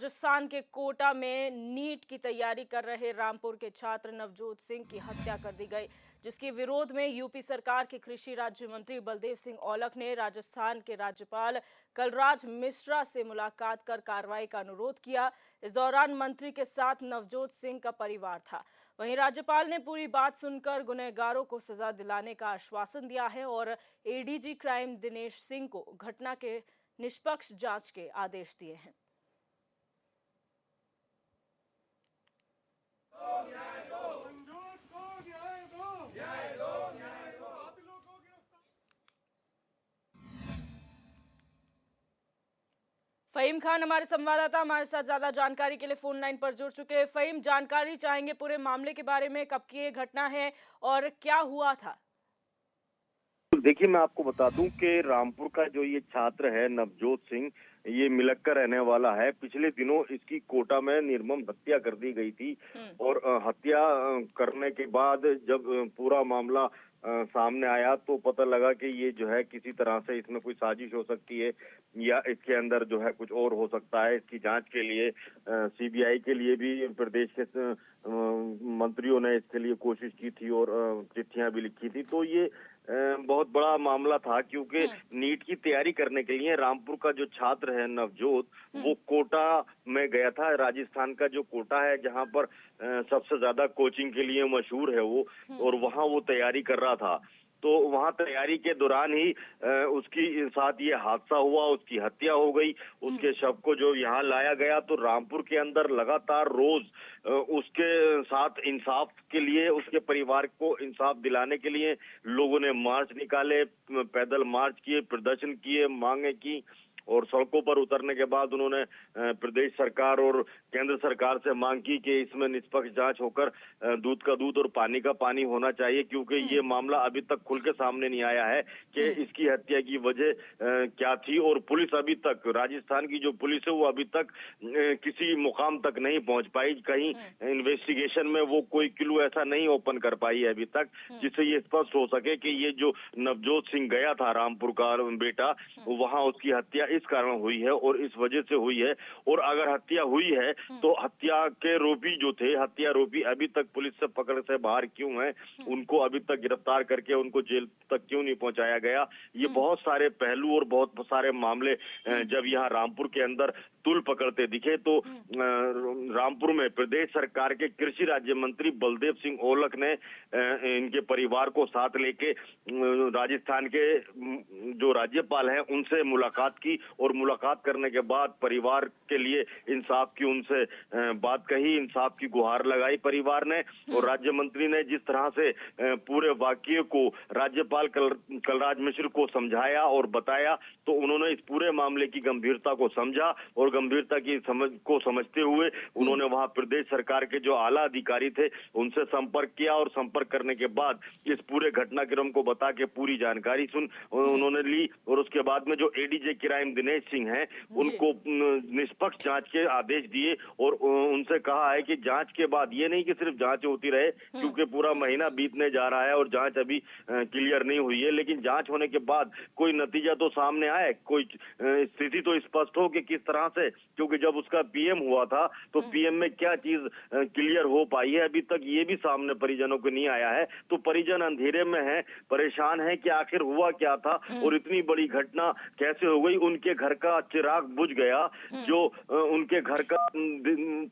राजस्थान के कोटा में नीट की तैयारी कर रहे रामपुर के छात्र नवजोत सिंह की हत्या कर दी गई, जिसके विरोध में यूपी सरकार के कृषि राज्य मंत्री बलदेव सिंह औलख ने राजस्थान के राज्यपाल कलराज मिश्रा से मुलाकात कर कार्रवाई का अनुरोध किया। इस दौरान मंत्री के साथ नवजोत सिंह का परिवार था। वहीं राज्यपाल ने पूरी बात सुनकर गुनहगारों को सजा दिलाने का आश्वासन दिया है और एडीजी क्राइम दिनेश सिंह को घटना के निष्पक्ष जांच के आदेश दिए हैं। फहीम खान हमारे संवाददाता हमारे साथ ज्यादा जानकारी के लिए फोन लाइन पर जुड़ चुके हैं। फहीम, जानकारी चाहेंगे पूरे मामले के बारे में, कब की ये घटना है और क्या हुआ था? देखिए, मैं आपको बता दूं कि रामपुर का जो ये छात्र है नवजोत सिंह, ये मिलक का रहने वाला है। पिछले दिनों इसकी कोटा में निर्मम हत्या कर दी गई थी और हत्या करने के बाद जब पूरा मामला सामने आया तो पता लगा कि ये जो है किसी तरह से इसमें कोई साजिश हो सकती है या इसके अंदर जो है कुछ और हो सकता है। इसकी जांच के लिए सीबीआई के लिए भी प्रदेश के मंत्रियों ने इसके लिए कोशिश की थी और चिट्ठियां भी लिखी थी। तो ये बहुत बड़ा मामला था क्योंकि नीट की तैयारी करने के लिए रामपुर का जो छात्र है नवजोत, वो कोटा में गया था। राजस्थान का जो कोटा है जहां पर सबसे ज्यादा कोचिंग के लिए मशहूर है वो, और वहां वो तैयारी कर रहा था। तो वहां तैयारी के दौरान ही उसकी साथ ये हादसा हुआ, उसकी हत्या हो गई। उसके शव को जो यहाँ लाया गया तो रामपुर के अंदर लगातार रोज उसके साथ इंसाफ के लिए, उसके परिवार को इंसाफ दिलाने के लिए लोगों ने मार्च निकाले, पैदल मार्च किए, प्रदर्शन किए, मांगे की, और सड़कों पर उतरने के बाद उन्होंने प्रदेश सरकार और केंद्र सरकार से मांग की कि इसमें निष्पक्ष जांच होकर दूध का दूध और पानी का पानी होना चाहिए, क्योंकि ये मामला अभी तक खुल के सामने नहीं आया है कि इसकी हत्या की वजह क्या थी। और पुलिस अभी तक, राजस्थान की जो पुलिस है वो अभी तक किसी मुकाम तक नहीं पहुंच पाई। कहीं इन्वेस्टिगेशन में वो कोई क्लू ऐसा नहीं ओपन कर पाई है अभी तक जिससे ये स्पष्ट हो सके कि ये जो नवजोत सिंह गया था, रामपुर का बेटा, वहां उसकी हत्या इस कारण हुई है और इस वजह से हुई है। और अगर हत्या हुई है तो हत्या के आरोपी जो थे, हत्या आरोपी अभी तक पुलिस से पकड़ से बाहर क्यों हैं, उनको अभी तक गिरफ्तार करके उनको जेल तक क्यों नहीं पहुंचाया गया। ये बहुत सारे पहलू और बहुत सारे मामले जब यहाँ रामपुर के अंदर तूल पकड़ते दिखे तो रामपुर में प्रदेश सरकार के कृषि राज्य मंत्री बलदेव सिंह औलख ने इनके परिवार को साथ लेके राजस्थान के जो राज्यपाल हैं उनसे मुलाकात की, और मुलाकात करने के बाद परिवार के लिए इंसाफ की उनसे बात कही, इंसाफ की गुहार लगाई परिवार ने। और राज्य मंत्री ने जिस तरह से पूरे वाकये को राज्यपाल कलराज मिश्र को समझाया और बताया, तो उन्होंने इस पूरे मामले की गंभीरता को समझा और गंभीरता की समझते हुए उन्होंने वहां प्रदेश सरकार के जो आला अधिकारी थे उनसे संपर्क किया, और संपर्क करने के बाद इस पूरे घटनाक्रम को बता के पूरी जानकारी उन्होंने ली। और उसके बाद में जो एडीजे क्राइम दिनेश सिंह हैं उनको निष्पक्ष जांच के आदेश दिए और उनसे कहा है कि जांच के बाद ये नहीं कि सिर्फ जांच होती रहे, क्योंकि पूरा महीना बीतने जा रहा है और जांच अभी क्लियर नहीं हुई है, लेकिन जांच होने के बाद कोई नतीजा तो सामने आए, कोई स्थिति तो स्पष्ट हो कि किस तरह से, क्योंकि जब उसका पीएम हुआ था तो पीएम में क्या चीज क्लियर हो पाई है अभी तक ये भी सामने परिजनों को नहीं आया है। तो परिजन अंधेरे में है, परेशान है कि आखिर हुआ क्या था और इतनी बड़ी घटना कैसे हो गई। उनके घर का चिराग बुझ गया, जो उनके घर का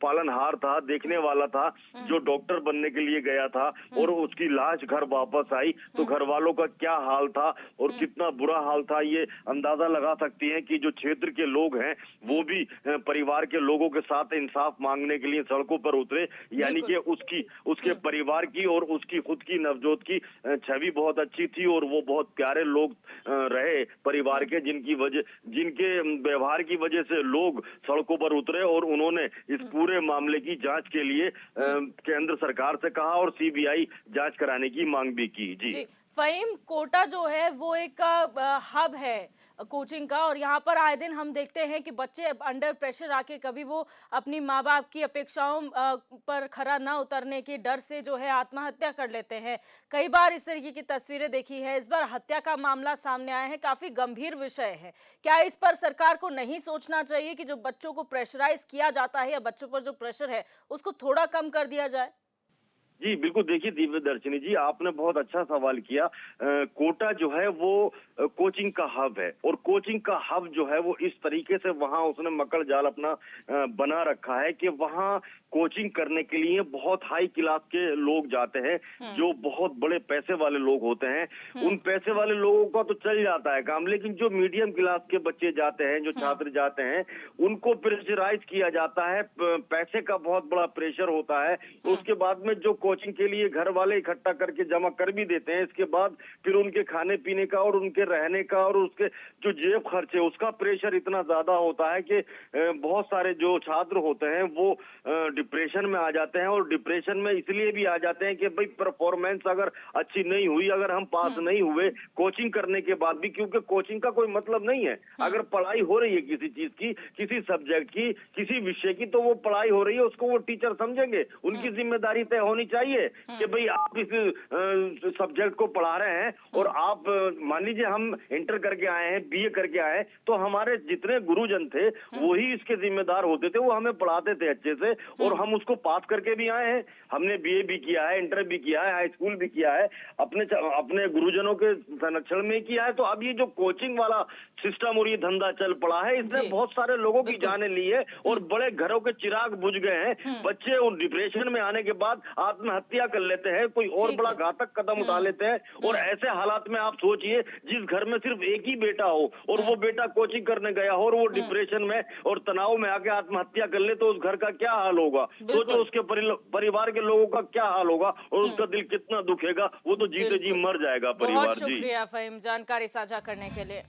पालनहार था, देखने वाला था, जो डॉक्टर बनने के लिए गया था, और उसकी लाश घर वापस आई तो घर वालों का क्या हाल था और कितना बुरा हाल था, ये अंदाजा लगा सकती हैं कि जो क्षेत्र के लोग हैं वो भी परिवार के लोगों के साथ इंसाफ मांगने के लिए सड़कों पर उतरे। यानी कि उसके परिवार की और उसकी खुद की, नवजोत की छवि बहुत अच्छी थी और वो बहुत प्यारे लोग रहे परिवार के, जिनके व्यवहार की वजह से लोग सड़कों पर उतरे और उन्होंने इस पूरे मामले की जांच के लिए केंद्र सरकार से कहा और सीबीआई जांच कराने की मांग भी की। जी। फ़हीम, कोटा जो है वो एक हब है कोचिंग का, और यहाँ पर आए दिन हम देखते हैं कि बच्चे अंडर प्रेशर आके कभी वो अपनी माँ बाप की अपेक्षाओं पर खरा ना उतरने के डर से जो है आत्महत्या कर लेते हैं। कई बार इस तरीके की तस्वीरें देखी है। इस बार हत्या का मामला सामने आया है, काफी गंभीर विषय है। क्या इस पर सरकार को नहीं सोचना चाहिए कि जो बच्चों को प्रेशराइज किया जाता है या बच्चों पर जो प्रेशर है उसको थोड़ा कम कर दिया जाए? जी बिल्कुल, देखिए दिव्यदर्शिनी जी, आपने बहुत अच्छा सवाल किया। कोटा जो है वो कोचिंग का हब है, और कोचिंग का हब जो है वो इस तरीके से वहां उसने मकड़ जाल अपना बना रखा है कि वहां कोचिंग करने के लिए बहुत हाई क्लास के लोग जाते हैं, जो बहुत बड़े पैसे वाले लोग होते हैं। उन पैसे वाले लोगों का तो चल जाता है काम, लेकिन जो मीडियम क्लास के बच्चे जाते हैं, जो छात्र जाते हैं, उनको प्रेशराइज किया जाता है। पैसे का बहुत बड़ा प्रेशर होता है। उसके बाद में जो कोचिंग के लिए घर वाले इकट्ठा करके जमा कर भी देते हैं, इसके बाद फिर उनके खाने पीने का और उनके रहने का और उसके जो जेब खर्च है उसका प्रेशर इतना ज्यादा होता है कि बहुत सारे जो छात्र होते हैं वो डिप्रेशन में आ जाते हैं। और डिप्रेशन में इसलिए भी आ जाते हैं कि भाई परफॉर्मेंस अगर अच्छी नहीं हुई, अगर हम पास नहीं हुए कोचिंग करने के बाद भी, क्योंकि कोचिंग का कोई मतलब नहीं है। अगर पढ़ाई हो रही है किसी चीज की, किसी सब्जेक्ट की, किसी विषय की, तो वो पढ़ाई हो रही है, उसको वो टीचर समझेंगे। उनकी जिम्मेदारी तय होनी चाहिए कि भाई आप इस सब्जेक्ट को पढ़ा रहे हैं, और आप मान लीजिए हम इंटर करके आए हैं, बीए करके आए हैं, तो हमारे जितने गुरुजन थे वही इसके जिम्मेदार होते थे। वो हमें पढ़ाते थे अच्छे से, और हम उसको पास करके भी आए हैं। हमने बीए भी किया है, इंटर भी किया है, हाई स्कूल भी किया है, अपने गुरुजनों के संरक्षण में किया है। तो अब ये जो कोचिंग वाला सिस्टम और ये धंधा चल पड़ा है, इसने बहुत सारे लोगों की जानें ली है, और बड़े घरों के चिराग बुझ गए हैं। बच्चे उन डिप्रेशन में आने के बाद आत्महत्या कर लेते हैं, कोई और बड़ा घातक कदम उठा लेते हैं। और ऐसे हालात में आप सोचिए, जिस घर में सिर्फ एक ही बेटा हो और वो बेटा कोचिंग करने गया हो और वो डिप्रेशन में और तनाव में आके आत्महत्या कर ले, तो उस घर का क्या हाल होगा? सोचो उसके परिवार के लोगों का क्या हाल होगा, और उसका दिल कितना दुखेगा। वो तो जीते जी मर जाएगा परिवार। बहुत शुक्रिया फ़हीम जानकारी साझा करने के लिए।